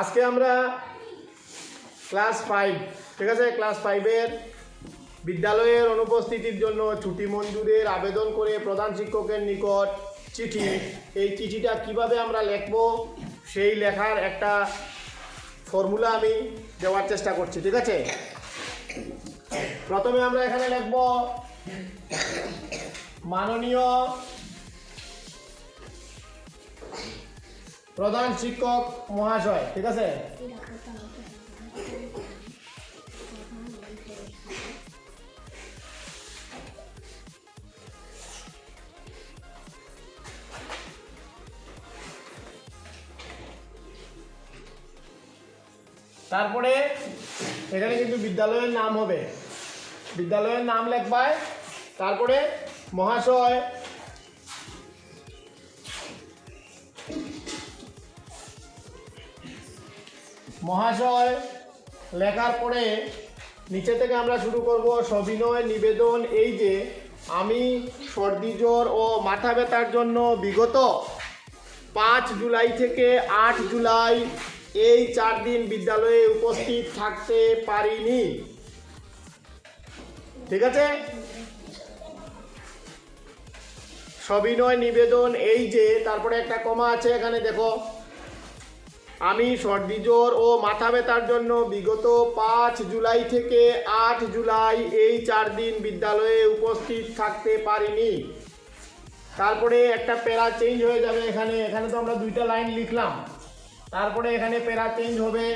আজকে আমরা ক্লাস 5, ঠিক আছে, ক্লাস 5-এর বিদ্যালয়ের অনুপস্থিতির জন্য ছুটি মঞ্জুরের আবেদন করে প্রধান শিক্ষকের নিকট চিঠি, এই চিঠিটা কিভাবে আমরা লিখব সেই লেখার একটা ফর্মুলা আমি দেওয়ার চেষ্টা করছি, ঠিক আছে। প্রথমে আমরা এখানে লিখব মাননীয় প্রধান শিক্ষক মহাশয়, ঠিক আছে। তারপরে এখানে কিন্তু বিদ্যালয়ের নাম হবে, বিদ্যালয়ের নাম লিখবায়, তারপরে মহাশয়, মহাশয় লেখার পরে নিচে থেকে আমরা শুরু করব সবিনয় নিবেদন। এই যে আমি সর্দি জ্বর ও মাথা ব্যথার জন্য বিগত 5 জুলাই থেকে 8 জুলাই এই 4 দিন বিদ্যালয়ে উপস্থিত থাকতে পারিনি, ঠিক আছে। সবিনয় নিবেদন এই যে, তারপরে একটা কমা আছে এখানে দেখো, আমি সর্দি জ্বর ও মাথা ব্যথার জন্য বিগত 5 জুলাই থেকে 8 জুলাই এই 4 দিন বিদ্যালয়ে উপস্থিত থাকতে পারিনি। তারপরে একটা প্যারা চেঞ্জ হয়ে যাবে এখানে, এখানে তো আমরা 2টা লাইন লিখলাম, তারপরে এখানে প্যারা চেঞ্জ হবে,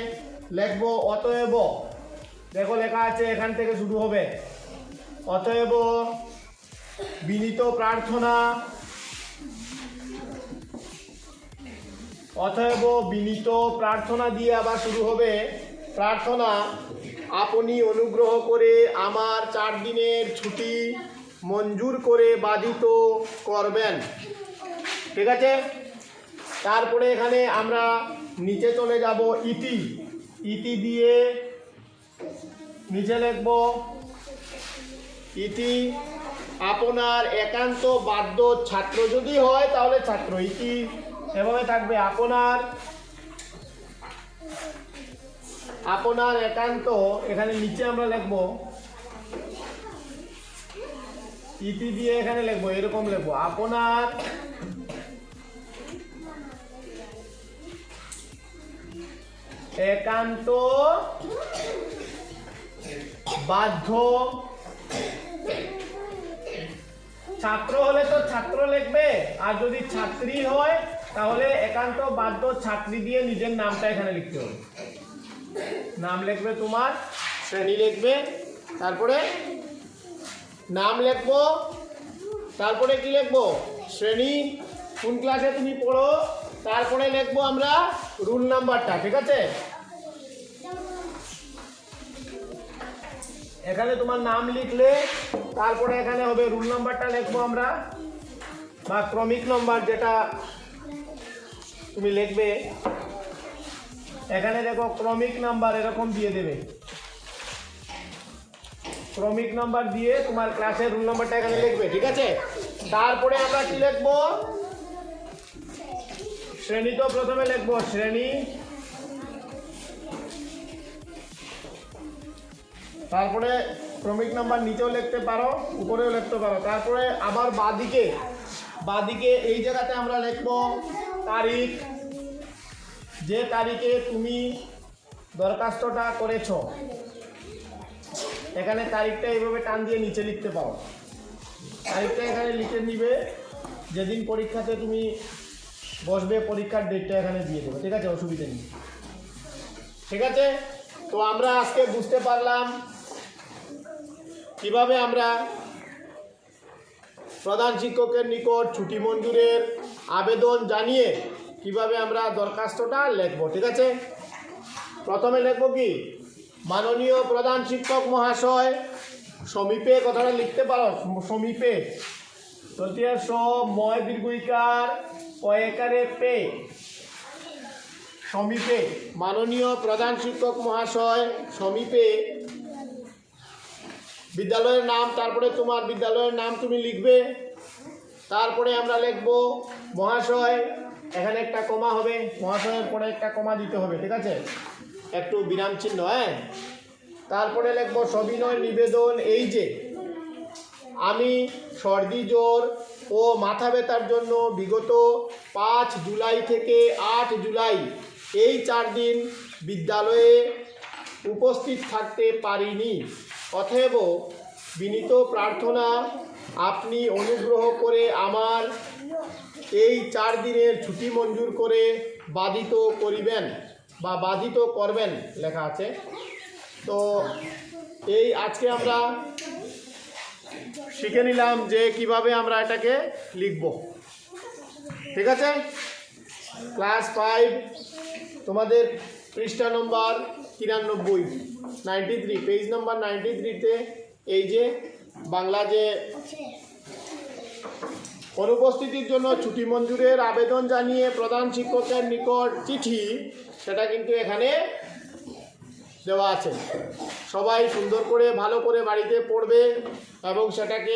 লিখব অতএব, দেখো লেখা আছে এখান থেকে শুরু হবে, অতএব বিনীত প্রার্থনা, অতএব বিনীত প্রার্থনা দিয়ে আবার শুরু হবে প্রার্থনা, আপনি অনুগ্রহ করে আমার 4 দিনের ছুটি মঞ্জুর করে বাধিত করবেন, ঠিক আছে। তারপরে এখানে আমরা নিচে চলে যাব, ইতি, ইতি দিয়ে নিচে লিখব ইতি, আপনার একান্ত বাধ্য ছাত্র যদি হয় তাহলে ছাত্র, ইতি এভাবে থাকবে, আপনার একান্ত, এখানে নিচে আমরা লিখব ইতি দিয়ে এখানে লিখবো, এরকম লিখবো, আপনার একান্ত বাধ্য ছাত্র হলে তো ছাত্র লিখবে, আর যদি ছাত্রী হয় তাহলে একান্ত বাধ্য ছাত্রী দিয়ে নিজের নামটা এখানে লিখতে হবে, নাম লিখবে তোমার, শ্রেণী লিখবে, তারপরে নাম লিখবো, তারপরে কি লিখবো, শ্রেণী, কোন ক্লাসে তুমি পড়ো, তারপরে লিখবো আমরা রুল নাম্বারটা, ঠিক আছে। এখানে তোমার নাম লিখলে তারপরে এখানে হবে রুল নাম্বারটা লিখবো আমরা, বা ক্রমিক নম্বর যেটা তুমি লিখবে, এখানে দেখো ক্রমিক নাম্বার এরকম দিয়ে দেবে, ক্রমিক নাম্বার দিয়ে তোমার ক্লাসের রুল নাম্বারটা এখানে লিখবে, ঠিক আছে। তারপরে আমরা কি লিখবো, শ্রেণী তো প্রথমে লিখবো শ্রেণী, তারপরে ক্রমিক নাম্বার নিচেও লিখতে পারো, উপরেও লিখতে পারো, তারপরে আবার বাঁদিকে, বাঁদিকে এই জায়গাতে আমরা লিখবো তারিখ, যে তারিখে তুমি দরখাস্তটা করেছো, এখানে তারিখটা এইভাবে টান দিয়ে নিচে লিখতে পারো, তারিখটা এখানে লিখে নিবে, যেদিন পরীক্ষাতে তুমি বসবে পরীক্ষার ডেটটা এখানে দিয়ে দেবে, ঠিক আছে, অসুবিধা নেই, ঠিক আছে। তো আমরা আজকে বুঝতে পারলাম কিভাবে আমরা প্রধান শিক্ষকের নিকট ছুটি মঞ্জুরের আবেদন জানিয়ে কিভাবে আমরা দরখাস্তটা লিখবো, ঠিক আছে। প্রথমে লিখবো কি, মাননীয় প্রধান শিক্ষক মহাশয়, সমীপে কথাটা লিখতে পারো, সমীপে, তৃতীয় ময় দীর্ঘইকার পয়কারে পে, সমীপে, মাননীয় প্রধান শিক্ষক মহাশয়, সমীপে বিদ্যালয়ের নাম, তারপরে তোমার বিদ্যালয়ের নাম তুমি লিখবে, তারপরে আমরা লিখব মহাশয় এখানে একটা কমা হবে, মহাশয়ের পরে একটা কমা দিতে হবে, ঠিক আছে, একটু বিরাম চিহ্ন। হ্যাঁ, তারপরে লিখবো সবিনয় নিবেদন এই যে আমি সর্দি জ্বর ও মাথা ব্যথার জন্য বিগত 5 জুলাই থেকে 8 জুলাই এই 4 দিন বিদ্যালয়ে উপস্থিত থাকতে পারিনি। অতএব বিনীত প্রার্থনা আপনি অনুগ্রহ করে আমার এই 4 দিনের ছুটি মঞ্জুর করে বাধিত করিবেন বা বাধিত করবেন লেখা আছে। তো এই আজকে আমরা শিখে নিলাম যে কিভাবে আমরা এটাকে লিখব, ঠিক আছে। ক্লাস 5 তোমাদের পৃষ্ঠা নম্বর 93, 93, পেজ নম্বর 93-তে এই যে বাংলা যে অনুপস্থিতির জন্য ছুটি মঞ্জুরের আবেদন জানিয়ে প্রধান শিক্ষকের নিকট চিঠি, সেটা কিন্তু এখানে দেওয়া আছে। সবাই সুন্দর করে ভালো করে বাড়িতে পড়বে এবং সেটাকে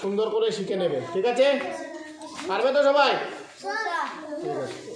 সুন্দর করে শিখে নেবে, ঠিক আছে। পারবে তো সবাই? ঠিক আছে।